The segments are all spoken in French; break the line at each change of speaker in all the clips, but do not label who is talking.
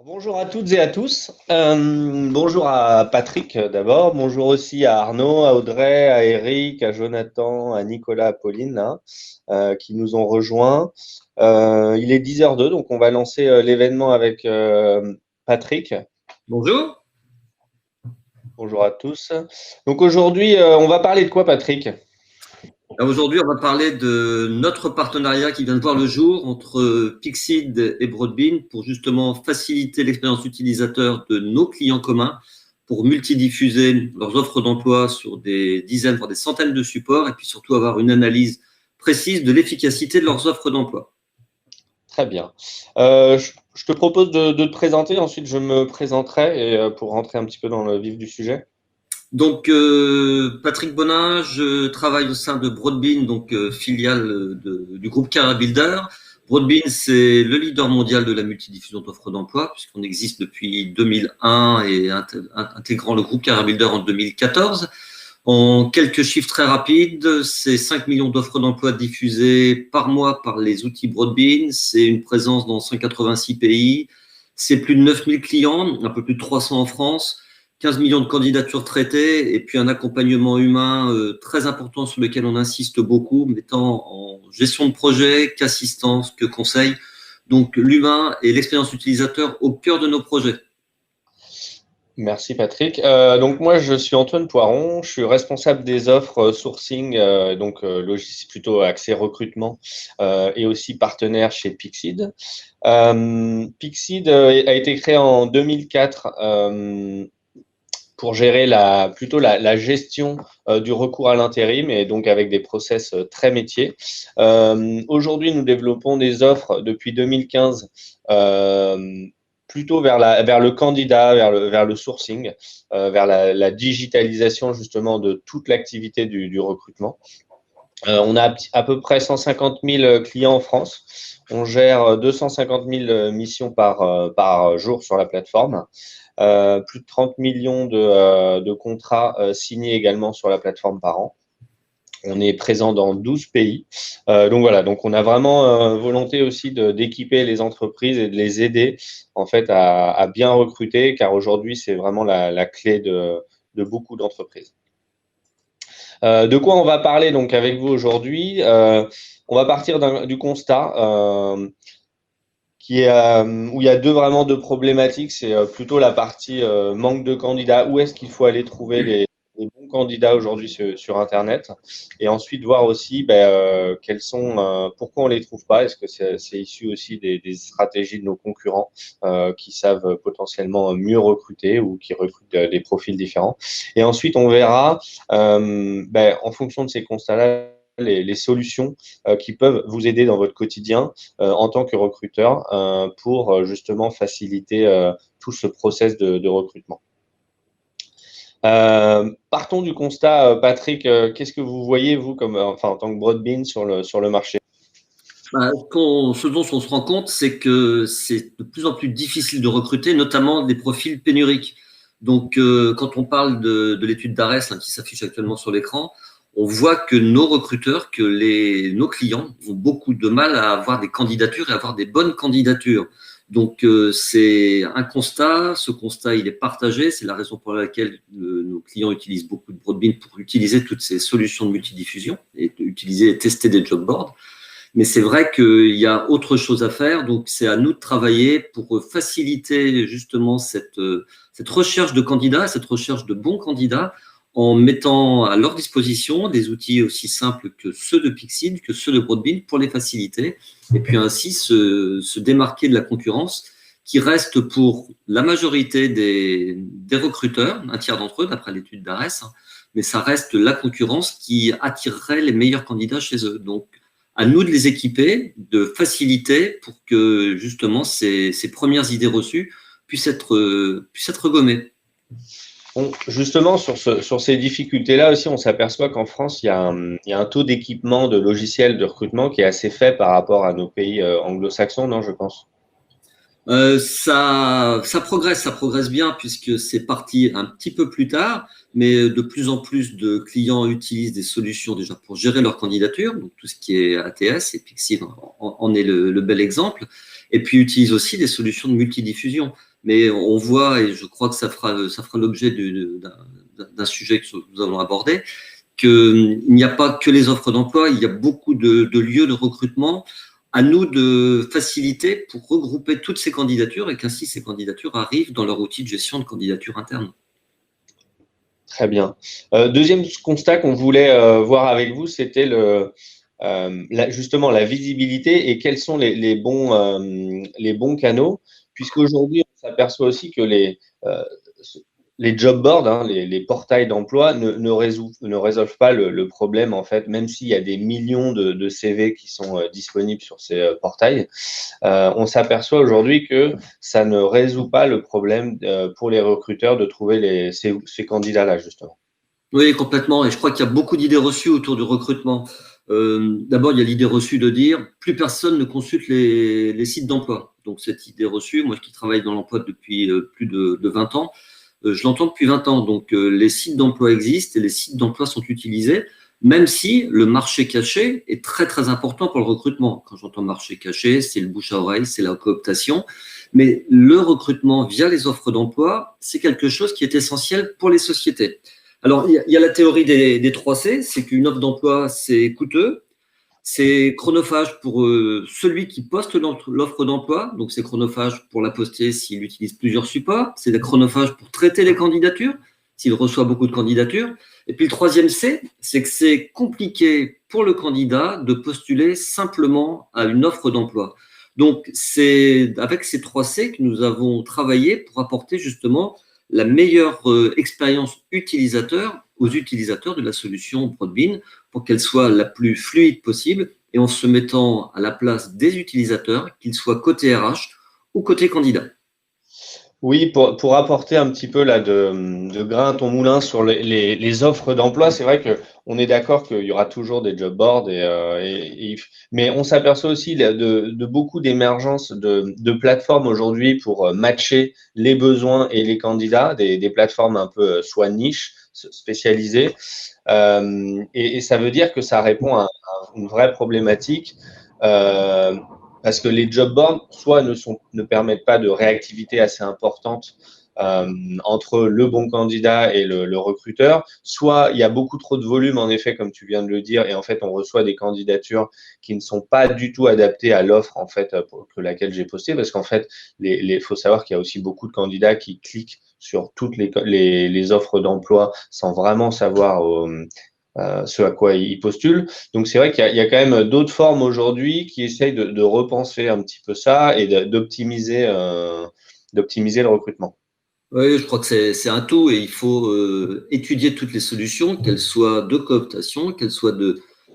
Bonjour à toutes et à tous. Bonjour à Patrick d'abord. Bonjour aussi à Arnaud, à Audrey, à Eric, à Jonathan, à Nicolas, à Pauline là, qui nous ont rejoints. Il est 10h02, donc on va lancer l'événement avec Patrick.
Bonjour.
Bonjour à tous. Donc aujourd'hui, on va parler de quoi, Patrick?
Aujourd'hui, on va parler de notre partenariat qui vient de voir le jour entre Pixid et Broadbean pour justement faciliter l'expérience utilisateur de nos clients communs pour multidiffuser leurs offres d'emploi sur des dizaines, voire des centaines de supports et puis surtout avoir une analyse précise de l'efficacité de leurs offres d'emploi.
Très bien. Je te propose de te présenter, ensuite je me présenterai et, pour rentrer un petit peu dans le vif du sujet.
Donc, Patrick Bonin, je travaille au sein de Broadbean, donc filiale du groupe Carabuilder. Broadbean, c'est le leader mondial de la multidiffusion d'offres d'emploi, puisqu'on existe depuis 2001 et intégrant le groupe Carabuilder en 2014. En quelques chiffres très rapides, c'est 5 millions d'offres d'emploi diffusées par mois par les outils Broadbean. C'est une présence dans 186 pays. C'est plus de 9000 clients, un peu plus de 300 en France. 15 millions de candidatures traitées et puis un accompagnement humain très important sur lequel on insiste beaucoup, mettant en gestion de projet, qu'assistance, que conseil. Donc l'humain et l'expérience utilisateur au cœur de nos projets.
Merci Patrick. Donc moi je suis Antoine Poiron, je suis responsable des offres sourcing, donc logiciel plutôt accès recrutement et aussi partenaire chez Pixid. Pixid a été créé en 2004 pour gérer plutôt la gestion du recours à l'intérim et donc avec des process très métiers. Aujourd'hui, nous développons des offres depuis 2015 plutôt vers le candidat, vers le sourcing, vers la digitalisation justement de toute l'activité du recrutement. On a à peu près 150 000 clients en France. On gère 250 000 missions par jour sur la plateforme. Plus de 30 millions de contrats signés également sur la plateforme par an. On est présent dans 12 pays. Donc voilà, donc on a vraiment volonté aussi d'équiper les entreprises et de les aider en fait à bien recruter, car aujourd'hui c'est vraiment la clé de beaucoup d'entreprises. De quoi on va parler donc avec vous aujourd'hui? On va partir du constat où il y a vraiment deux problématiques. C'est plutôt la partie manque de candidats. Où est-ce qu'il faut aller trouver les bons candidats aujourd'hui sur Internet? Et ensuite voir aussi pourquoi on les trouve pas. Est-ce que c'est issu aussi des stratégies de nos concurrents qui savent potentiellement mieux recruter ou qui recrutent des profils différents? Et ensuite, on verra en fonction de ces constats-là, les solutions qui peuvent vous aider dans votre quotidien en tant que recruteur pour justement faciliter tout ce process de recrutement. Partons du constat, Patrick, qu'est-ce que vous voyez, vous, en tant que Broadbean sur le marché?
Ce dont on se rend compte, c'est que c'est de plus en plus difficile de recruter, notamment des profils pénuriques. Donc, quand on parle de l'étude d'ARES qui s'affiche actuellement sur l'écran, on voit que nos recruteurs, nos clients ont beaucoup de mal à avoir des candidatures et à avoir des bonnes candidatures. Donc, c'est un constat. Ce constat, il est partagé. C'est la raison pour laquelle nos clients utilisent beaucoup de Broadbean pour utiliser toutes ces solutions de multidiffusion et utiliser et tester des job boards. Mais c'est vrai qu'il y a autre chose à faire. Donc, c'est à nous de travailler pour faciliter justement cette recherche de candidats, cette recherche de bons candidats, en mettant à leur disposition des outils aussi simples que ceux de Pixid, que ceux de Broadbean pour les faciliter. Et puis ainsi se démarquer de la concurrence qui reste pour la majorité des recruteurs, un tiers d'entre eux, d'après l'étude d'ARES, mais ça reste la concurrence qui attirerait les meilleurs candidats chez eux. Donc, à nous de les équiper, de faciliter pour que justement ces premières idées reçues puissent être gommées.
Bon, justement, sur ces difficultés-là aussi, on s'aperçoit qu'en France, il y a un taux d'équipement de logiciels de recrutement qui est assez faible par rapport à nos pays anglo-saxons, non, je pense.
Ça progresse bien puisque c'est parti un petit peu plus tard, mais de plus en plus de clients utilisent des solutions déjà pour gérer leur candidature, donc tout ce qui est ATS, et Pixiv en est le bel exemple, et puis utilisent aussi des solutions de multidiffusion. Mais on voit, et je crois que ça fera l'objet d'un sujet que nous allons aborder, qu'il n'y a pas que les offres d'emploi, il y a beaucoup de lieux de recrutement. À nous de faciliter pour regrouper toutes ces candidatures et qu'ainsi ces candidatures arrivent dans leur outil de gestion de candidature interne.
Très bien. Deuxième constat qu'on voulait voir avec vous, c'était justement la visibilité et quels sont les bons canaux, puisqu'aujourd'hui, on s'aperçoit aussi que les job boards, hein, les portails d'emploi ne résolvent pas le problème, en fait, même s'il y a des millions de CV qui sont disponibles sur ces portails. On s'aperçoit aujourd'hui que ça ne résout pas le problème pour les recruteurs de trouver ces candidats-là, justement.
Oui, complètement. Et je crois qu'il y a beaucoup d'idées reçues autour du recrutement. D'abord, il y a l'idée reçue de dire plus personne ne consulte les sites d'emploi. Donc, cette idée reçue, moi qui travaille dans l'emploi depuis plus de 20 ans, je l'entends depuis 20 ans. Donc, les sites d'emploi existent et les sites d'emploi sont utilisés, même si le marché caché est très, très important pour le recrutement. Quand j'entends marché caché, c'est le bouche à oreille, c'est la cooptation. Mais le recrutement via les offres d'emploi, c'est quelque chose qui est essentiel pour les sociétés. Alors, il y a la théorie des 3C, c'est qu'une offre d'emploi, c'est coûteux, c'est chronophage pour celui qui poste l'offre d'emploi, donc c'est chronophage pour la poster s'il utilise plusieurs supports, c'est chronophage pour traiter les candidatures, s'il reçoit beaucoup de candidatures. Et puis le troisième C, c'est que c'est compliqué pour le candidat de postuler simplement à une offre d'emploi. Donc, c'est avec ces 3C que nous avons travaillé pour apporter justement la meilleure expérience utilisateur aux utilisateurs de la solution Broadbean pour qu'elle soit la plus fluide possible et en se mettant à la place des utilisateurs, qu'ils soient côté RH ou côté candidat.
Oui, pour apporter un petit peu là de grain à ton moulin sur les offres d'emploi, c'est vrai qu'on est d'accord qu'il y aura toujours des job boards, mais on s'aperçoit aussi de beaucoup d'émergence de plateformes aujourd'hui pour matcher les besoins et les candidats, des plateformes un peu soit niches, spécialisées. Et ça veut dire que ça répond à une vraie problématique. Parce que les job boards, soit ne permettent pas de réactivité assez importante entre le bon candidat et le recruteur, soit il y a beaucoup trop de volume, en effet, comme tu viens de le dire, et en fait, on reçoit des candidatures qui ne sont pas du tout adaptées à l'offre, en fait, pour laquelle j'ai posté, parce qu'en fait, faut savoir qu'il y a aussi beaucoup de candidats qui cliquent sur toutes les offres d'emploi sans vraiment savoir ce à quoi ils postulent. Donc, c'est vrai qu'il y a quand même d'autres formes aujourd'hui qui essayent de repenser un petit peu ça et d'optimiser le recrutement.
Oui, je crois que c'est un tout et il faut étudier toutes les solutions, qu'elles soient de cooptation, qu'elles soient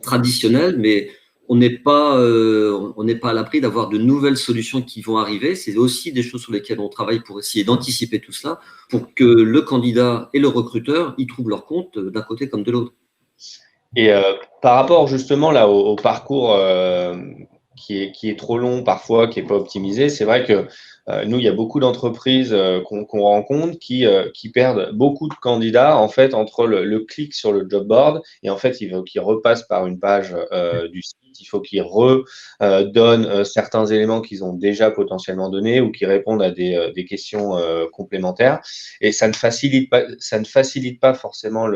traditionnelles, mais on n'est pas à l'abri d'avoir de nouvelles solutions qui vont arriver. C'est aussi des choses sur lesquelles on travaille pour essayer d'anticiper tout cela, pour que le candidat et le recruteur y trouvent leur compte d'un côté comme de l'autre.
Et par rapport justement là au parcours qui est trop long parfois, qui est pas optimisé, c'est vrai que nous, il y a beaucoup d'entreprises qu'on rencontre qui perdent beaucoup de candidats en fait entre le clic sur le job board et en fait il faut qu'ils repassent par une page du site, il faut qu'ils redonnent certains éléments qu'ils ont déjà potentiellement donnés ou qui répondent à des questions complémentaires et ça ne facilite pas forcément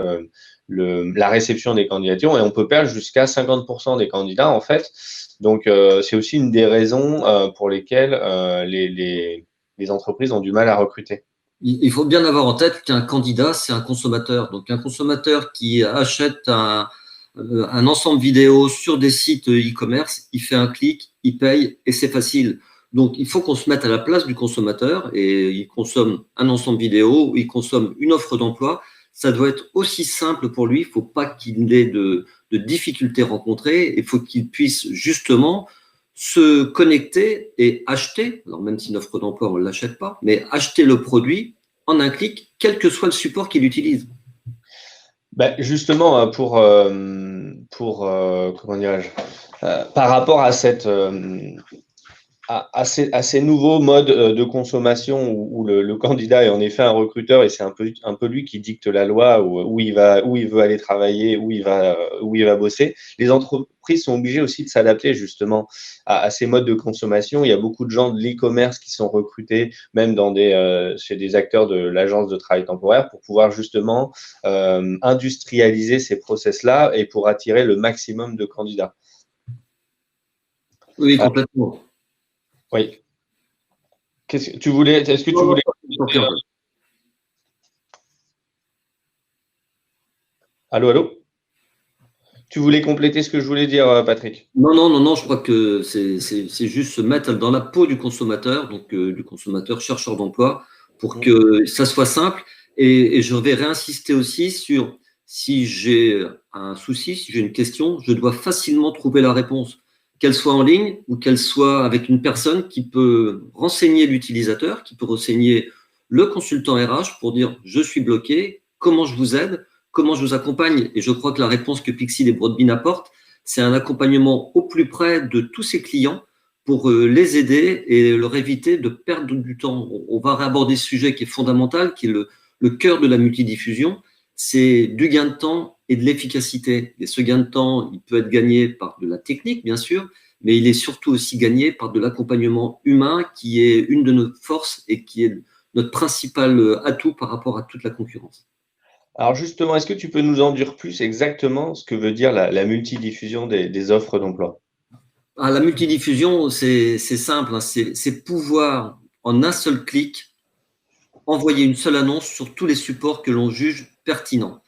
la réception des candidatures et on peut perdre jusqu'à 50% des candidats en fait. Donc c'est aussi une des raisons pour lesquelles les entreprises ont du mal à recruter.
Il faut bien avoir en tête qu'un candidat, c'est un consommateur. Donc un consommateur qui achète un ensemble vidéo sur des sites e-commerce, il fait un clic, il paye et c'est facile. Donc il faut qu'on se mette à la place du consommateur et il consomme un ensemble vidéo, il consomme une offre d'emploi. Ça doit être aussi simple pour lui. Il ne faut pas qu'il ait de difficultés rencontrées. Il faut qu'il puisse justement se connecter et acheter, alors même si une offre d'emploi, on ne l'achète pas, mais acheter le produit en un clic, quel que soit le support qu'il utilise.
Ben, justement, comment dirais-je, par rapport à à ces nouveaux modes de consommation où le candidat est en effet un recruteur et c'est un peu lui qui dicte la loi, où il veut aller travailler, où il va bosser. Les entreprises sont obligées aussi de s'adapter justement à ces modes de consommation. Il y a beaucoup de gens de l'e-commerce qui sont recrutés, même chez des acteurs de l'agence de travail temporaire, pour pouvoir justement industrialiser ces process-là et pour attirer le maximum de candidats.
Oui, complètement.
Oui. Est-ce que tu voulais Allô, allô? Tu voulais compléter ce que je voulais dire, Patrick?
Non, je crois que c'est juste se mettre dans la peau du consommateur, donc du consommateur chercheur d'emploi, pour que ça soit simple. Et je vais réinsister aussi sur si j'ai un souci, si j'ai une question, je dois facilement trouver la réponse, qu'elle soit en ligne ou qu'elle soit avec une personne qui peut renseigner l'utilisateur, qui peut renseigner le consultant RH pour dire je suis bloqué, comment je vous aide, comment je vous accompagne. Et je crois que la réponse que Pixid et Broadbean apportent, c'est un accompagnement au plus près de tous ses clients pour les aider et leur éviter de perdre du temps. On va réaborder ce sujet qui est fondamental, qui est le cœur de la multidiffusion, c'est du gain de temps et de l'efficacité. Et ce gain de temps, il peut être gagné par de la technique, bien sûr, mais il est surtout aussi gagné par de l'accompagnement humain, qui est une de nos forces et qui est notre principal atout par rapport à toute la concurrence.
Alors justement, est-ce que tu peux nous en dire plus exactement ce que veut dire la multidiffusion des offres d'emploi?
Ah, la multidiffusion, c'est simple, hein, c'est pouvoir en un seul clic envoyer une seule annonce sur tous les supports que l'on juge pertinents.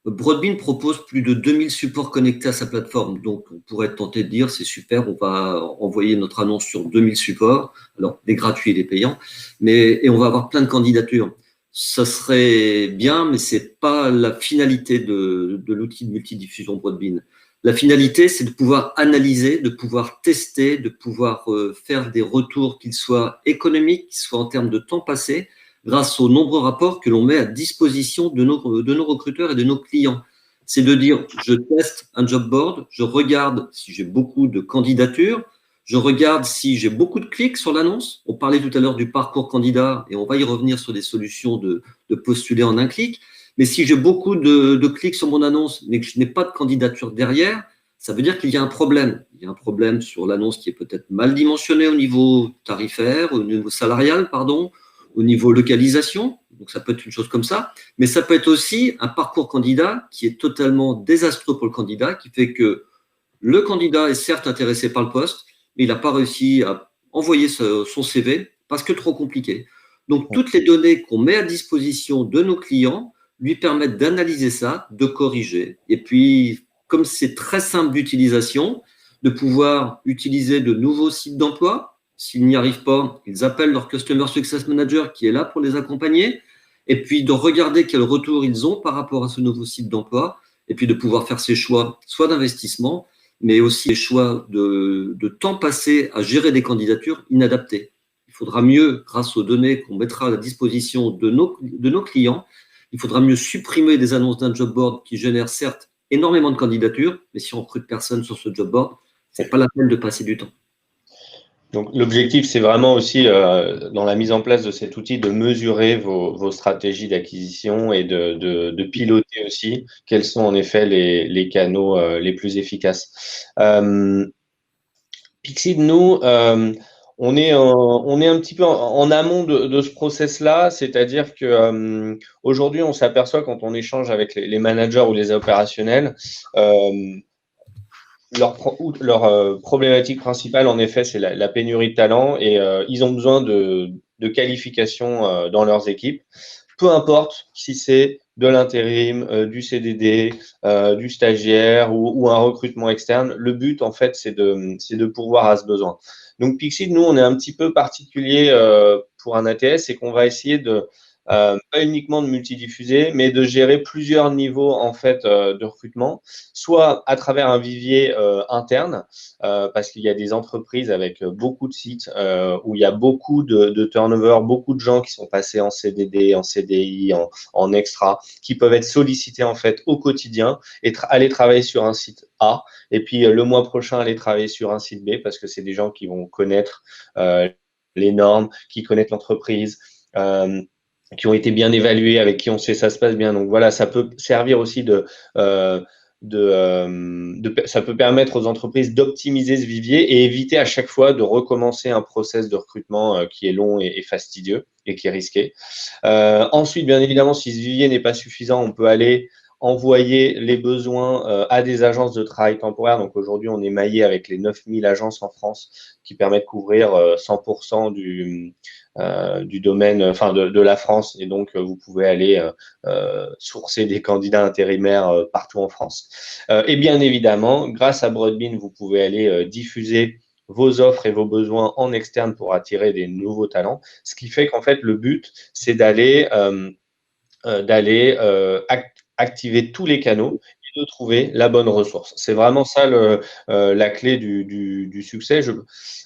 Broadbean propose plus de 2000 supports connectés à sa plateforme. Donc, on pourrait être tenté de dire, c'est super, on va envoyer notre annonce sur 2000 supports, alors des gratuits et des payants, et on va avoir plein de candidatures. Ça serait bien, mais c'est pas la finalité de l'outil de multidiffusion Broadbean. La finalité, c'est de pouvoir analyser, de pouvoir tester, de pouvoir faire des retours, qu'ils soient économiques, qu'ils soient en termes de temps passé, grâce aux nombreux rapports que l'on met à disposition de nos recruteurs et de nos clients. C'est de dire, je teste un job board, je regarde si j'ai beaucoup de candidatures, je regarde si j'ai beaucoup de clics sur l'annonce. On parlait tout à l'heure du parcours candidat et on va y revenir sur des solutions de postuler en un clic. Mais si j'ai beaucoup de clics sur mon annonce, mais que je n'ai pas de candidature derrière, ça veut dire qu'il y a un problème. Il y a un problème sur l'annonce qui est peut-être mal dimensionnée au niveau tarifaire, au niveau salarial, pardon, au niveau localisation. Donc, ça peut être une chose comme ça. Mais ça peut être aussi un parcours candidat qui est totalement désastreux pour le candidat, qui fait que le candidat est certes intéressé par le poste, mais il n'a pas réussi à envoyer son CV parce que trop compliqué. Donc, toutes les données qu'on met à disposition de nos clients lui permettent d'analyser ça, de corriger. Et puis, comme c'est très simple d'utilisation, de pouvoir utiliser de nouveaux sites d'emploi. S'ils n'y arrivent pas, ils appellent leur Customer Success Manager qui est là pour les accompagner. Et puis, de regarder quel retour ils ont par rapport à ce nouveau site d'emploi. Et puis, de pouvoir faire ses choix, soit d'investissement, mais aussi des choix de temps passé à gérer des candidatures inadaptées. Il faudra mieux, grâce aux données qu'on mettra à la disposition de nos clients, il faudra mieux supprimer des annonces d'un job board qui génèrent certes énormément de candidatures, mais si on recrute personne sur ce job board, c'est pas la peine de passer du temps.
Donc l'objectif, c'est vraiment aussi, dans la mise en place de cet outil, de mesurer vos stratégies d'acquisition et de piloter aussi quels sont en effet les canaux les plus efficaces. Pixid, nous, on est un petit peu en amont de ce process-là, c'est-à-dire que aujourd'hui, on s'aperçoit quand on échange avec les managers ou les opérationnels, leur problématique principale, en effet, c'est la pénurie de talent et ils ont besoin de qualification dans leurs équipes. Peu importe si c'est de l'intérim, du CDD, du stagiaire ou un recrutement externe, le but, en fait, c'est de pourvoir à ce besoin. Donc, Pixid, nous, on est un petit peu particulier pour un ATS, c'est qu'on va essayer pas uniquement de multidiffuser, mais de gérer plusieurs niveaux en fait de recrutement, soit à travers un vivier interne, parce qu'il y a des entreprises avec beaucoup de sites où il y a beaucoup de turnover, beaucoup de gens qui sont passés en CDD, en CDI, en extra, qui peuvent être sollicités en fait au quotidien et aller travailler sur un site A, et puis le mois prochain aller travailler sur un site B, parce que c'est des gens qui vont connaître les normes, qui connaissent l'entreprise. Qui ont été bien évalués, avec qui on sait ça se passe bien. Donc voilà, ça peut servir aussi ça peut permettre aux entreprises d'optimiser ce vivier et éviter à chaque fois de recommencer un process de recrutement qui est long et fastidieux et qui est risqué. Ensuite, bien évidemment, si ce vivier n'est pas suffisant, on peut aller envoyer les besoins à des agences de travail temporaire. Donc aujourd'hui, on est maillé avec les 9000 agences en France qui permettent de couvrir 100% du domaine, enfin de la France, et donc vous pouvez aller sourcer des candidats intérimaires partout en France. Et bien évidemment, grâce à Broadbean, vous pouvez aller diffuser vos offres et vos besoins en externe pour attirer des nouveaux talents, ce qui fait qu'en fait le but c'est d'aller activer tous les canaux et de trouver la bonne ressource. C'est vraiment ça la clé du succès.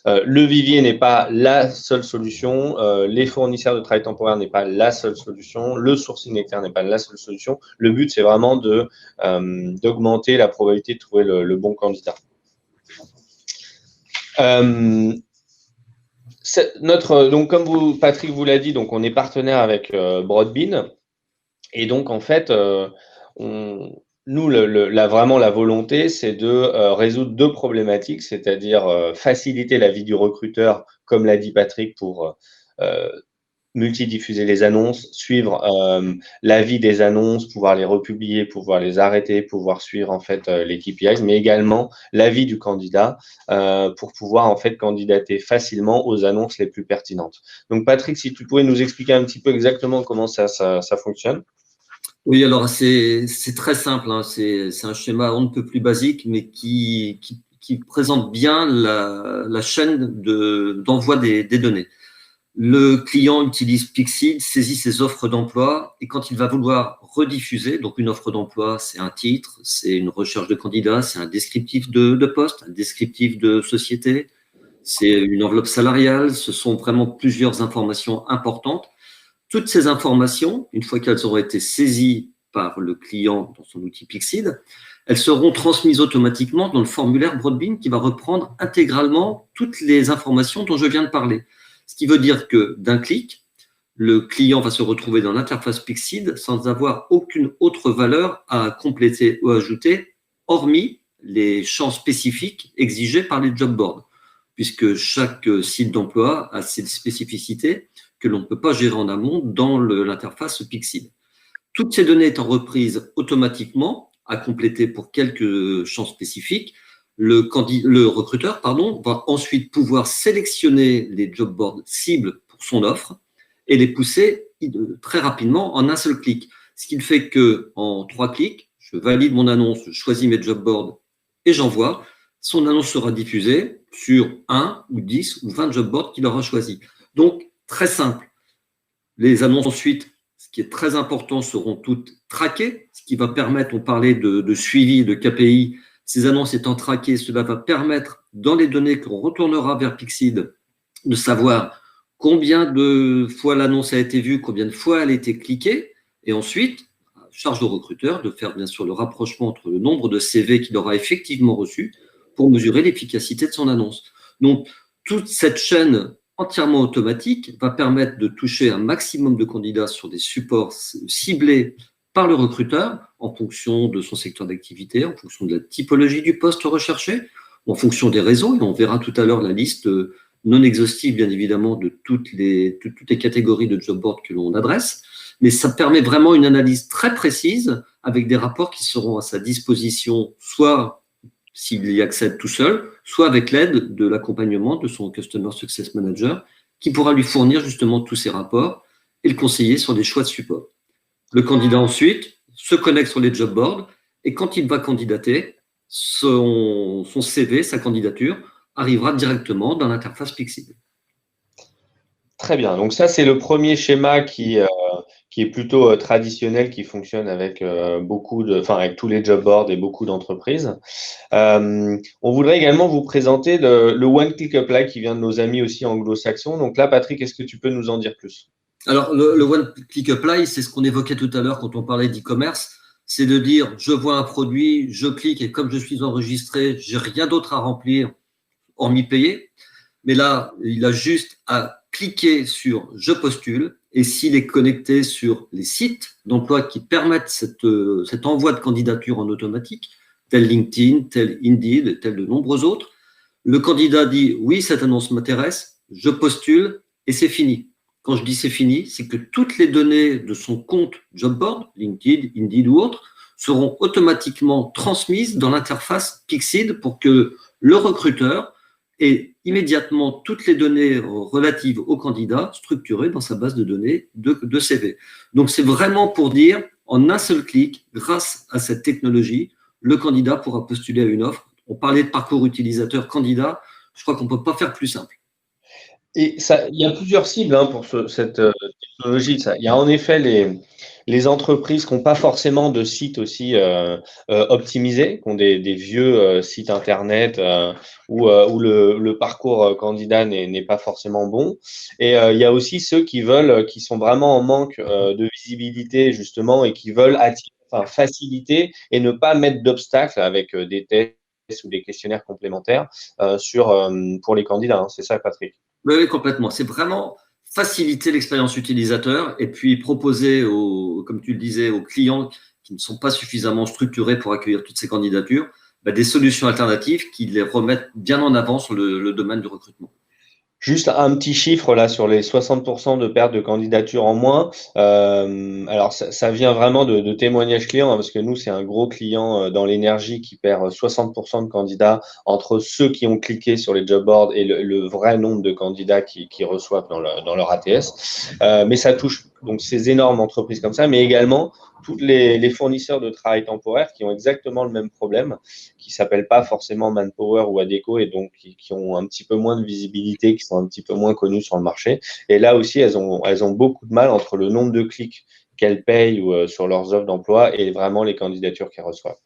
Le vivier n'est pas la seule solution, les fournisseurs de travail temporaire n'est pas la seule solution, le sourcing externe n'est pas la seule solution. Le but, c'est vraiment d'augmenter la probabilité de trouver le bon candidat. Donc, comme Patrick vous l'a dit, donc on est partenaire avec Broadbean. Et donc, en fait, nous, vraiment, la volonté, c'est de résoudre deux problématiques, c'est-à-dire faciliter la vie du recruteur, comme l'a dit Patrick, pour multidiffuser les annonces, suivre la vie des annonces, pouvoir les republier, pouvoir les arrêter, pouvoir suivre en fait les KPIs, mais également la vie du candidat pour pouvoir en fait candidater facilement aux annonces les plus pertinentes. Donc, Patrick, si tu pouvais nous expliquer un petit peu exactement comment ça fonctionne.
Oui, alors c'est très simple, hein. C'est un schéma on ne peut plus basique, mais qui présente bien la chaîne d'envoi des données. Le client utilise Pixid, saisit ses offres d'emploi, et quand il va vouloir rediffuser, donc une offre d'emploi, c'est un titre, c'est une recherche de candidat, c'est un descriptif de poste, un descriptif de société, c'est une enveloppe salariale, ce sont vraiment plusieurs informations importantes. Toutes ces informations, une fois qu'elles auront été saisies par le client dans son outil Pixid, elles seront transmises automatiquement dans le formulaire Broadbean qui va reprendre intégralement toutes les informations dont je viens de parler. Ce qui veut dire que d'un clic, le client va se retrouver dans l'interface Pixid sans avoir aucune autre valeur à compléter ou ajouter, hormis les champs spécifiques exigés par les job boards, puisque chaque site d'emploi a ses spécificités que l'on ne peut pas gérer en amont dans l'interface Pixid. Toutes ces données étant reprises automatiquement, à compléter pour quelques champs spécifiques, le recruteur va ensuite pouvoir sélectionner les job boards cibles pour son offre et les pousser très rapidement en un seul clic. Ce qui fait qu'en 3 clics, je valide mon annonce, je choisis mes job boards et j'envoie. Son annonce sera diffusée sur 1 ou 10 ou 20 job boards qu'il aura choisi. Donc, très simple. Les annonces ensuite, ce qui est très important, seront toutes traquées, ce qui va permettre, on parlait de suivi, de KPI, ces annonces étant traquées, cela va permettre, dans les données qu'on retournera vers Pixid, de savoir combien de fois l'annonce a été vue, combien de fois elle a été cliquée, et ensuite, charge au recruteur de faire bien sûr le rapprochement entre le nombre de CV qu'il aura effectivement reçu pour mesurer l'efficacité de son annonce. Donc, toute cette chaîne entièrement automatique va permettre de toucher un maximum de candidats sur des supports ciblés par le recruteur en fonction de son secteur d'activité, en fonction de la typologie du poste recherché, en fonction des réseaux, et on verra tout à l'heure la liste non exhaustive, bien évidemment, de toutes les catégories de job board que l'on adresse, mais ça permet vraiment une analyse très précise avec des rapports qui seront à sa disposition, soit s'il y accède tout seul, soit avec l'aide de l'accompagnement de son Customer Success Manager, qui pourra lui fournir justement tous ces rapports et le conseiller sur des choix de support. Le candidat ensuite se connecte sur les job boards et quand il va candidater, son CV, sa candidature, arrivera directement dans l'interface Pixid.
Très bien. Donc ça, c'est le premier schéma qui est plutôt traditionnel, qui fonctionne avec avec tous les job boards et beaucoup d'entreprises. On voudrait également vous présenter le One Click Apply qui vient de nos amis aussi anglo-saxons. Donc là, Patrick, est-ce que tu peux nous en dire plus?
Alors, le One Click Apply, c'est ce qu'on évoquait tout à l'heure quand on parlait d'e-commerce. C'est de dire, je vois un produit, je clique et comme je suis enregistré, j'ai rien d'autre à remplir hormis payer. Mais là, il a juste à cliquer sur je postule et s'il est connecté sur les sites d'emploi qui permettent cet envoi de candidature en automatique, tel LinkedIn, tel Indeed, tel de nombreux autres, le candidat dit oui, cette annonce m'intéresse, je postule et c'est fini. Quand je dis c'est fini, c'est que toutes les données de son compte job board, LinkedIn, Indeed ou autre, seront automatiquement transmises dans l'interface Pixid pour que le recruteur ait immédiatement toutes les données relatives au candidat structurées dans sa base de données de CV. Donc c'est vraiment pour dire, en un seul clic, grâce à cette technologie, le candidat pourra postuler à une offre. On parlait de parcours utilisateur candidat, je crois qu'on ne peut pas faire plus simple.
Et ça, il y a plusieurs cibles pour cette technologie. Ça. Il y a en effet les entreprises qui n'ont pas forcément de sites aussi optimisés, qui ont des vieux sites internet où le parcours candidat n'est pas forcément bon. Et il y a aussi ceux qui sont vraiment en manque de visibilité justement et qui veulent faciliter et ne pas mettre d'obstacles avec des tests ou des questionnaires complémentaires pour les candidats. Hein. C'est ça, Patrick?
Oui, complètement. C'est vraiment faciliter l'expérience utilisateur et puis proposer, comme tu le disais, aux clients qui ne sont pas suffisamment structurés pour accueillir toutes ces candidatures, des solutions alternatives qui les remettent bien en avant sur le domaine du recrutement.
Juste un petit chiffre là sur les 60% de perte de candidature en moins. Alors ça vient vraiment de témoignages clients, hein, parce que nous, c'est un gros client dans l'énergie qui perd 60% de candidats entre ceux qui ont cliqué sur les job boards et le vrai nombre de candidats qui reçoivent dans leur ATS. Mais ça touche donc ces énormes entreprises comme ça, mais également tous les fournisseurs de travail temporaire qui ont exactement le même problème, qui s'appellent pas forcément Manpower ou Adecco et donc qui ont un petit peu moins de visibilité, qui sont un petit peu moins connues sur le marché. Et là aussi, elles ont beaucoup de mal entre le nombre de clics qu'elles payent sur leurs offres d'emploi et vraiment les candidatures qu'elles reçoivent.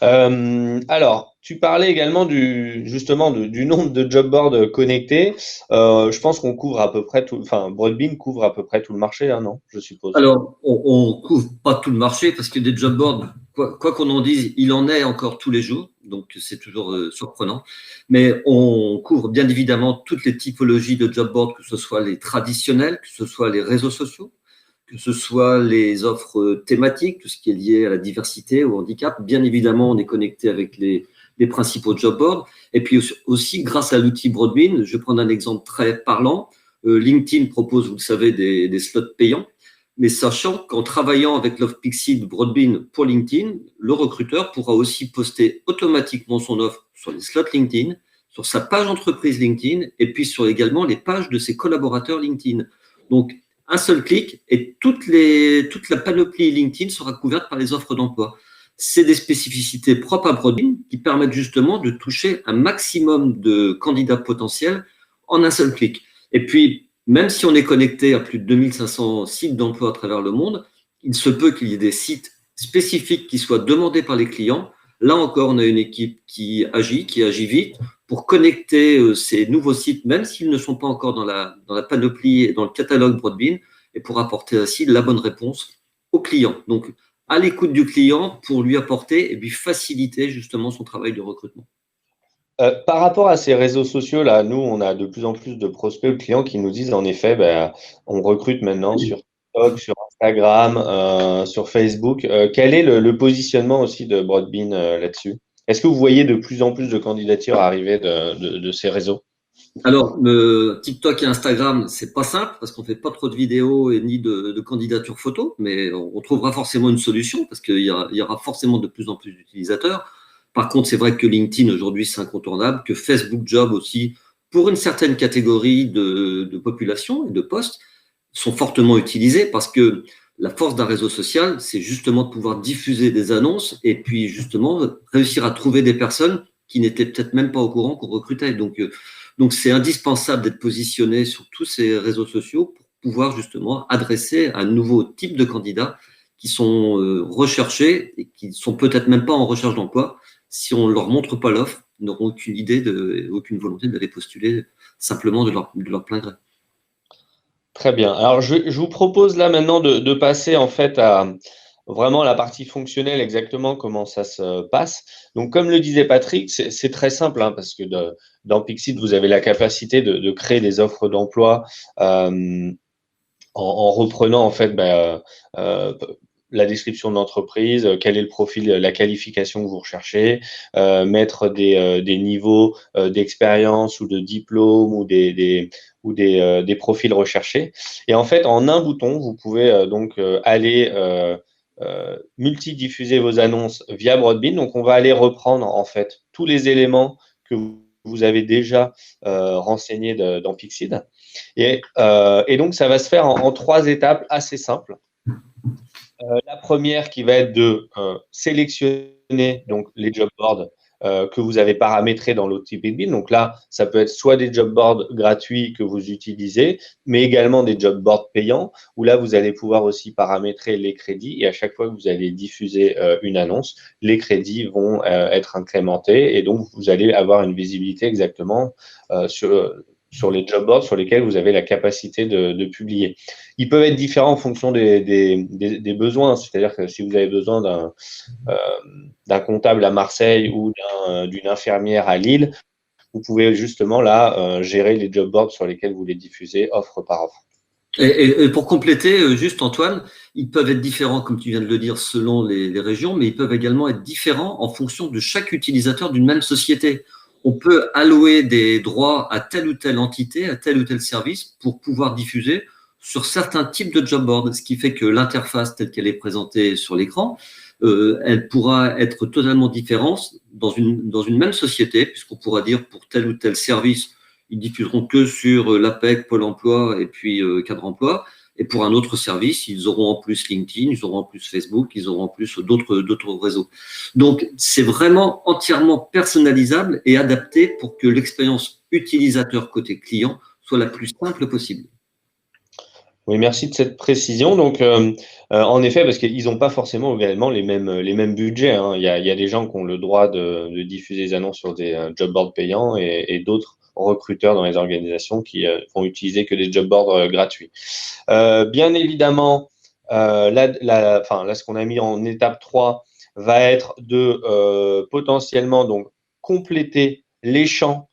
Alors, tu parlais également justement du nombre de job boards connectés. Je pense qu'on couvre à peu près tout, enfin, Broadbean couvre à peu près tout le marché, hein, non? Je suppose.
Alors, on ne couvre pas tout le marché parce que des job boards, quoi qu'on en dise, il en est encore tous les jours. Donc, c'est toujours surprenant. Mais on couvre bien évidemment toutes les typologies de job boards, que ce soit les traditionnels, que ce soit les réseaux sociaux, que ce soit les offres thématiques, tout ce qui est lié à la diversité, au handicap. Bien évidemment, on est connecté avec les principaux job boards. Et puis aussi, grâce à l'outil Broadbean, je vais prendre un exemple très parlant. LinkedIn propose, vous le savez, des slots payants. Mais sachant qu'en travaillant avec l'offre Pixid Broadbean pour LinkedIn, le recruteur pourra aussi poster automatiquement son offre sur les slots LinkedIn, sur sa page entreprise LinkedIn et puis sur également les pages de ses collaborateurs LinkedIn. Donc, un seul clic et toute la panoplie LinkedIn sera couverte par les offres d'emploi. C'est des spécificités propres à Broadbean qui permettent justement de toucher un maximum de candidats potentiels en un seul clic. Et puis, même si on est connecté à plus de 2500 sites d'emploi à travers le monde, il se peut qu'il y ait des sites spécifiques qui soient demandés par les clients. Là encore, on a une équipe qui agit vite pour connecter ces nouveaux sites, même s'ils ne sont pas encore dans la panoplie et dans le catalogue Broadbean, et pour apporter ainsi la bonne réponse au client. Donc, à l'écoute du client pour lui apporter et lui faciliter justement son travail de recrutement.
Par rapport à ces réseaux sociaux, là, nous, on a de plus en plus de prospects ou de clients qui nous disent, en effet, on recrute maintenant sur TikTok, sur Instagram, sur Facebook. Quel est le positionnement aussi de Broadbean là-dessus? Est-ce que vous voyez de plus en plus de candidatures arriver de ces réseaux?
Alors, TikTok et Instagram, c'est pas simple parce qu'on fait pas trop de vidéos et ni de candidatures photos, mais on trouvera forcément une solution parce qu'il y aura forcément de plus en plus d'utilisateurs. Par contre, c'est vrai que LinkedIn aujourd'hui, c'est incontournable, que Facebook Job aussi, pour une certaine catégorie de population et de postes, sont fortement utilisés parce que la force d'un réseau social, c'est justement de pouvoir diffuser des annonces et puis justement réussir à trouver des personnes qui n'étaient peut-être même pas au courant qu'on recrutait. Donc, Donc, c'est indispensable d'être positionné sur tous ces réseaux sociaux pour pouvoir justement adresser un nouveau type de candidats qui sont recherchés et qui ne sont peut-être même pas en recherche d'emploi. Si on ne leur montre pas l'offre, ils n'auront aucune idée, aucune volonté d'aller postuler simplement de leur plein gré.
Très bien. Alors, je vous propose là maintenant de passer en fait à vraiment la partie fonctionnelle, exactement comment ça se passe. Donc, comme le disait Patrick, c'est très simple hein, parce que dans Pixit, vous avez la capacité de créer des offres d'emploi en reprenant en fait la description de l'entreprise, quel est le profil, la qualification que vous recherchez, mettre des niveaux d'expérience ou de diplôme ou des profils recherchés. Et en fait, en un bouton, vous pouvez donc aller multidiffuser vos annonces via Broadbean. Donc, on va aller reprendre en fait tous les éléments que vous avez déjà renseignés dans Pixid. Et donc, ça va se faire en 3 étapes assez simples. La première qui va être de sélectionner donc, les job boards que vous avez paramétrés dans l'outil Pixid. Donc là, ça peut être soit des job boards gratuits que vous utilisez, mais également des job boards payants, où là, vous allez pouvoir aussi paramétrer les crédits. Et à chaque fois que vous allez diffuser une annonce, les crédits vont être incrémentés. Et donc, vous allez avoir une visibilité exactement sur les job boards sur lesquels vous avez la capacité de publier. Ils peuvent être différents en fonction des besoins. C'est-à-dire que si vous avez besoin d'un comptable à Marseille ou d'une infirmière à Lille, vous pouvez justement là gérer les job boards sur lesquels vous les diffusez offre par offre.
Et pour compléter, juste Antoine, ils peuvent être différents, comme tu viens de le dire, selon les régions, mais ils peuvent également être différents en fonction de chaque utilisateur d'une même société. On peut allouer des droits à telle ou telle entité, à tel ou tel service pour pouvoir diffuser sur certains types de job boards, ce qui fait que l'interface telle qu'elle est présentée sur l'écran, elle pourra être totalement différente dans une même société, puisqu'on pourra dire pour tel ou tel service, ils diffuseront que sur l'APEC, Pôle emploi et puis Cadre emploi. Et pour un autre service, ils auront en plus LinkedIn, ils auront en plus Facebook, ils auront en plus d'autres réseaux. Donc, c'est vraiment entièrement personnalisable et adapté pour que l'expérience utilisateur côté client soit la plus simple possible.
Oui, merci de cette précision. Donc, en effet, parce qu'ils n'ont pas forcément également les mêmes budgets. Hein. Il y a des gens qui ont le droit de diffuser des annonces sur des job boards payants et d'autres recruteurs dans les organisations qui vont utiliser que des job boards gratuits. Bien évidemment, là, ce qu'on a mis en étape 3 va être de potentiellement donc, compléter les champs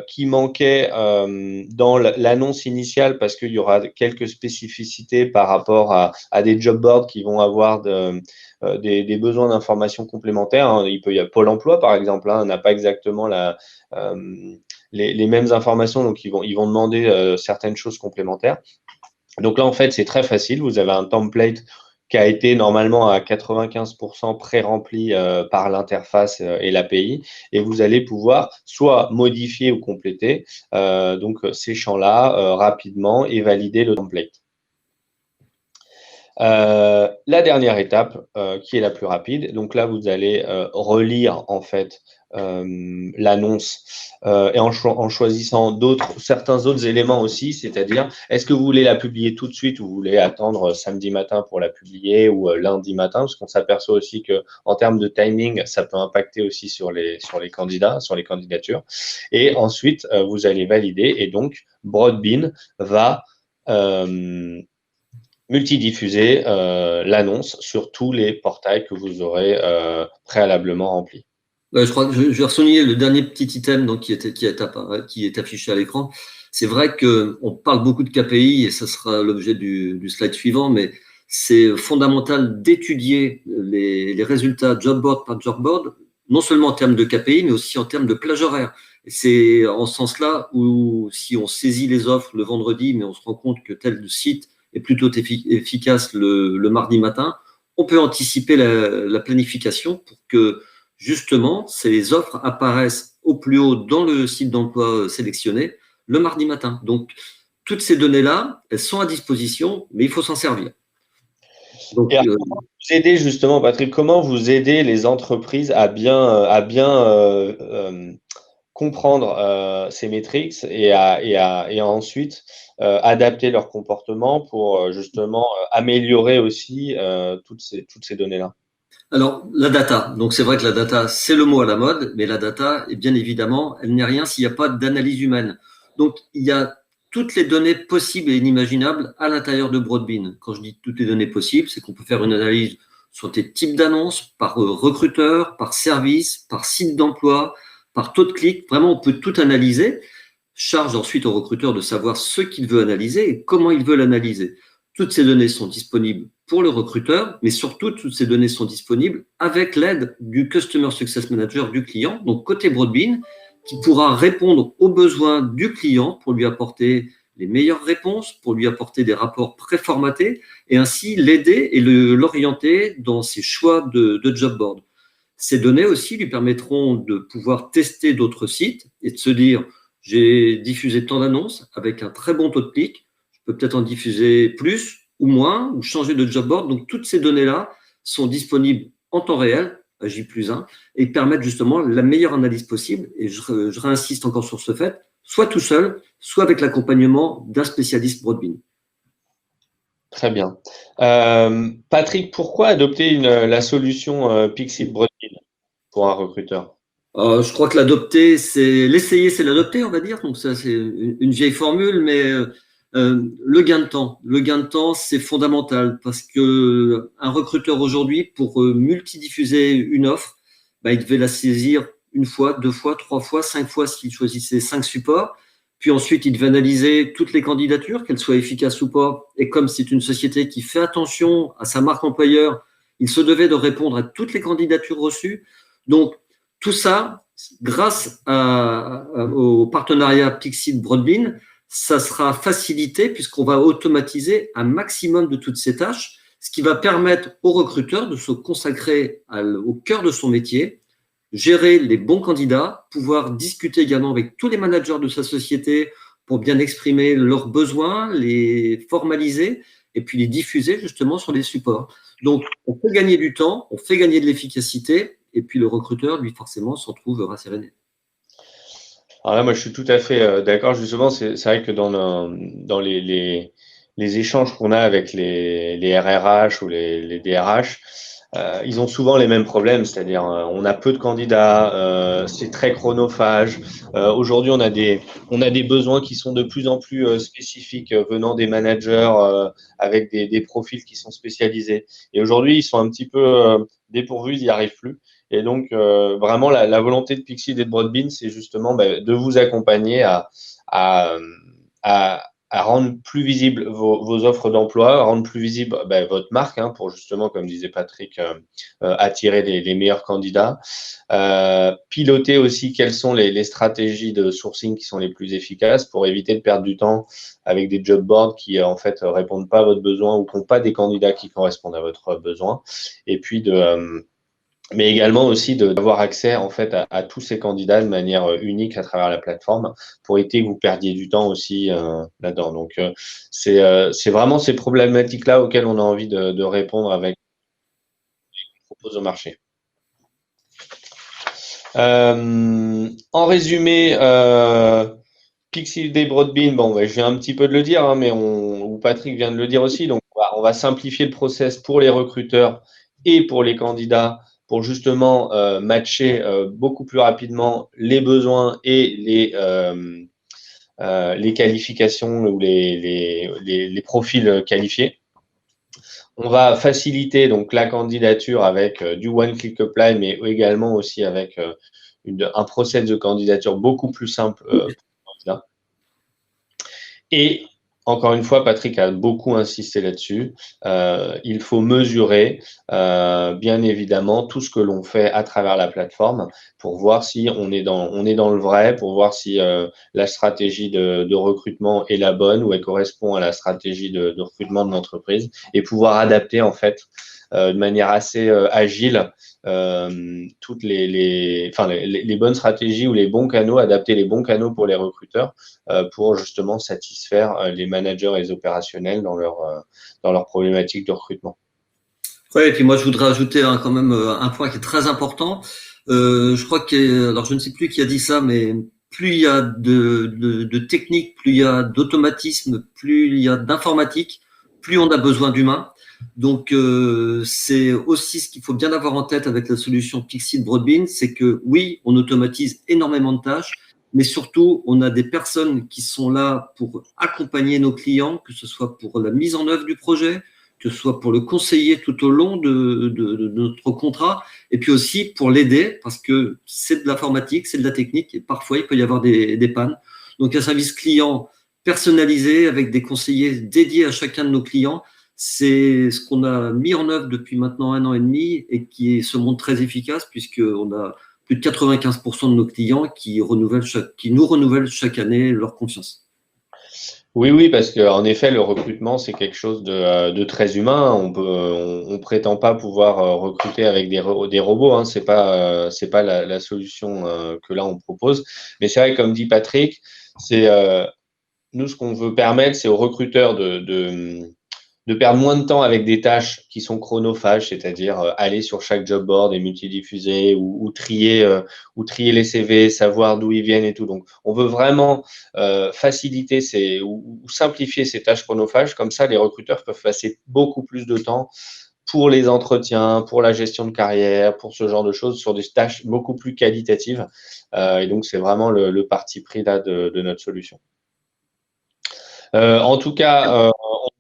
qui manquaient dans l'annonce initiale parce qu'il y aura quelques spécificités par rapport à des job boards qui vont avoir des besoins d'informations complémentaires. Hein. Il y avoir Pôle emploi, par exemple, hein, n'a pas exactement les mêmes informations, donc ils vont demander certaines choses complémentaires. Donc là, en fait, c'est très facile. Vous avez un template qui a été normalement à 95% pré-rempli par l'interface et l'API, et vous allez pouvoir soit modifier ou compléter donc ces champs-là rapidement et valider le template. La dernière étape, qui est la plus rapide, donc là, vous allez relire en fait l'annonce et en choisissant certains autres éléments aussi, c'est-à-dire est-ce que vous voulez la publier tout de suite ou vous voulez attendre samedi matin pour la publier ou lundi matin, parce qu'on s'aperçoit aussi que en termes de timing, ça peut impacter aussi sur les candidats, sur les candidatures. Et ensuite, vous allez valider et donc Broadbean va multidiffuser l'annonce sur tous les portails que vous aurez préalablement remplis.
Je crois que je vais souligner le dernier petit item donc, qui est affiché à l'écran. C'est vrai qu'on parle beaucoup de KPI et ça sera l'objet du slide suivant, mais c'est fondamental d'étudier les résultats job board par job board, non seulement en termes de KPI, mais aussi en termes de plage horaire. Et c'est en ce sens-là où si on saisit les offres le vendredi, mais on se rend compte que tel site est plutôt efficace le mardi matin, on peut anticiper la planification pour que justement, ces offres apparaissent au plus haut dans le site d'emploi sélectionné le mardi matin. Donc, toutes ces données-là, elles sont à disposition, mais il faut s'en servir.
Donc, comment vous aidez justement, Patrick, comment vous aidez les entreprises à bien comprendre ces métriques et à ensuite adapter leur comportement pour justement améliorer aussi toutes ces données-là.
Alors, la data. Donc, c'est vrai que la data, c'est le mot à la mode, mais la data, et bien évidemment, elle n'est rien s'il n'y a pas d'analyse humaine. Donc, il y a toutes les données possibles et inimaginables à l'intérieur de Broadbean. Quand je dis toutes les données possibles, c'est qu'on peut faire une analyse sur des types d'annonces, par recruteur, par service, par site d'emploi, par taux de clic. Vraiment, on peut tout analyser. Charge ensuite au recruteur de savoir ce qu'il veut analyser et comment il veut l'analyser. Toutes ces données sont disponibles pour le recruteur, mais surtout, toutes ces données sont disponibles avec l'aide du Customer Success Manager du client, donc côté Broadbean, qui pourra répondre aux besoins du client pour lui apporter les meilleures réponses, pour lui apporter des rapports préformatés et ainsi l'aider et l'orienter dans ses choix de job board. Ces données aussi lui permettront de pouvoir tester d'autres sites et de se dire, j'ai diffusé tant d'annonces avec un très bon taux de clic, je peux peut-être en diffuser plus ou moins, ou changer de job board. Donc, toutes ces données-là sont disponibles en temps réel, à J+1, et permettent justement la meilleure analyse possible. Et je réinsiste encore sur ce fait, soit tout seul, soit avec l'accompagnement d'un spécialiste Broadbean.
Très bien. Patrick, pourquoi adopter la solution Pixit Broadbean pour un recruteur?
Je crois que l'adopter, c'est l'essayer, c'est l'adopter, on va dire. Donc ça, c'est une vieille formule, mais le gain de temps. Le gain de temps, c'est fondamental parce que un recruteur aujourd'hui, pour multidiffuser une offre, bah, il devait la saisir une fois, deux fois, trois fois, cinq fois s'il choisissait cinq supports. Puis ensuite, il devait analyser toutes les candidatures, qu'elles soient efficaces ou pas. Et comme c'est une société qui fait attention à sa marque employeur, il se devait de répondre à toutes les candidatures reçues. Donc, tout ça, grâce au partenariat Pixit Broadbean, ça sera facilité puisqu'on va automatiser un maximum de toutes ces tâches, ce qui va permettre au recruteur de se consacrer au cœur de son métier, gérer les bons candidats, pouvoir discuter également avec tous les managers de sa société pour bien exprimer leurs besoins, les formaliser et puis les diffuser justement sur les supports. Donc, on fait gagner du temps, on fait gagner de l'efficacité et puis le recruteur, lui, forcément, s'en trouve rasséréné.
Alors là, moi, je suis tout à fait d'accord. Justement, c'est vrai que dans les échanges qu'on a avec les RRH ou les DRH, ils ont souvent les mêmes problèmes, c'est-à-dire on a peu de candidats, c'est très chronophage. Aujourd'hui, on a des besoins qui sont de plus en plus spécifiques venant des managers avec des profils qui sont spécialisés. Et aujourd'hui, ils sont un petit peu dépourvus, ils n'y arrivent plus. Et donc, vraiment, la volonté de Pixit et de Broadbean, c'est justement de vous accompagner à, à rendre plus visibles vos offres d'emploi, à rendre plus visible votre marque, hein, pour justement, comme disait Patrick, attirer les meilleurs candidats. Piloter aussi quelles sont les stratégies de sourcing qui sont les plus efficaces pour éviter de perdre du temps avec des job boards qui, en fait, répondent pas à votre besoin ou qui n'ont pas des candidats qui correspondent à votre besoin. Et puis, mais également aussi d'avoir accès en fait à tous ces candidats de manière unique à travers la plateforme pour éviter que vous perdiez du temps aussi là-dedans. Donc c'est vraiment ces problématiques-là auxquelles on a envie de répondre avec ce qu'on propose au marché. En résumé, Pixit et Broadbean, bon, je viens un petit peu de le dire, hein, mais ou Patrick vient de le dire aussi. Donc on va simplifier le process pour les recruteurs et pour les candidats pour justement matcher beaucoup plus rapidement les besoins et les qualifications ou les profils qualifiés. On va faciliter donc la candidature avec du one-click apply, mais également aussi avec un process de candidature beaucoup plus simple pour les candidats. Et encore une fois, Patrick a beaucoup insisté là-dessus. Il faut mesurer, bien évidemment, tout ce que l'on fait à travers la plateforme pour voir si on est dans le vrai, pour voir si la stratégie de recrutement est la bonne ou elle correspond à la stratégie de recrutement de l'entreprise et pouvoir adapter en fait de manière assez agile toutes les bonnes stratégies ou les bons canaux, adapter les bons canaux pour les recruteurs pour justement satisfaire les managers et les opérationnels dans leur problématique de recrutement.
Oui, et puis moi je voudrais ajouter quand même un point qui est très important. Je crois alors je ne sais plus qui a dit ça, mais plus il y a de techniques, plus il y a d'automatisme, plus il y a d'informatique, plus on a besoin d'humains. Donc, c'est aussi ce qu'il faut bien avoir en tête avec la solution Pixit Broadbean, c'est que oui, on automatise énormément de tâches, mais surtout, on a des personnes qui sont là pour accompagner nos clients, que ce soit pour la mise en œuvre du projet, que ce soit pour le conseiller tout au long de notre contrat, et puis aussi pour l'aider, parce que c'est de l'informatique, c'est de la technique, et parfois il peut y avoir des pannes. Donc un service client personnalisé avec des conseillers dédiés à chacun de nos clients, c'est ce qu'on a mis en œuvre depuis maintenant 1 an et demi et qui se montre très efficace puisqu'on a plus de 95% de nos clients qui nous renouvellent chaque année leur confiance.
Oui, parce qu'en effet, le recrutement, c'est quelque chose de très humain. On prétend pas pouvoir recruter avec des robots, hein. C'est pas la solution que là on propose. Mais c'est vrai, comme dit Patrick, c'est nous ce qu'on veut permettre, c'est aux recruteurs de perdre moins de temps avec des tâches qui sont chronophages, c'est-à-dire aller sur chaque job board et multidiffuser ou trier les CV, savoir d'où ils viennent et tout. Donc, on veut vraiment faciliter ou simplifier ces tâches chronophages. Comme ça, les recruteurs peuvent passer beaucoup plus de temps pour les entretiens, pour la gestion de carrière, pour ce genre de choses, sur des tâches beaucoup plus qualitatives. Et donc, c'est vraiment le parti pris là de notre solution. En tout cas,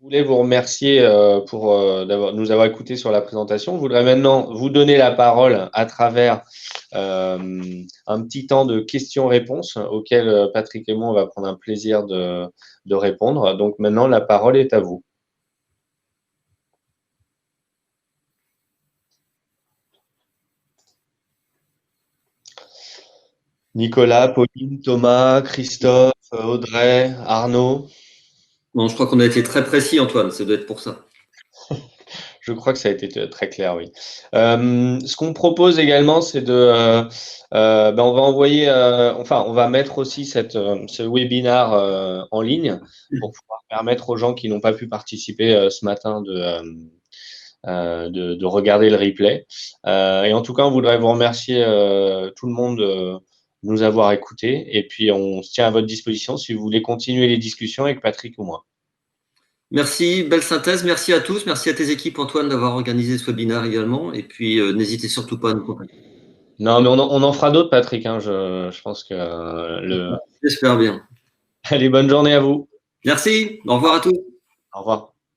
on voulait vous remercier pour nous avoir écoutés sur la présentation. Je voudrais maintenant vous donner la parole à travers un petit temps de questions-réponses auxquelles Patrick et moi, on va prendre un plaisir de répondre. Donc maintenant, la parole est à vous. Nicolas, Pauline, Thomas, Christophe, Audrey, Arnaud.
Bon, je crois qu'on a été très précis, Antoine, ça doit être pour ça.
Je crois que ça a été très clair, oui. Ce qu'on propose également, c'est on va envoyer, on va mettre aussi ce webinar en ligne pour pouvoir permettre aux gens qui n'ont pas pu participer ce matin de regarder le replay. Et en tout cas, on voudrait vous remercier tout le monde de nous avoir écoutés. Et puis, on se tient à votre disposition si vous voulez continuer les discussions avec Patrick ou moi.
Merci, belle synthèse. Merci à tous. Merci à tes équipes, Antoine, d'avoir organisé ce webinaire également. Et puis, n'hésitez surtout pas à nous contacter.
Non, mais on en fera d'autres, Patrick, hein. Je pense que
J'espère bien.
Allez, bonne journée à vous.
Merci. Au revoir à tous.
Au revoir.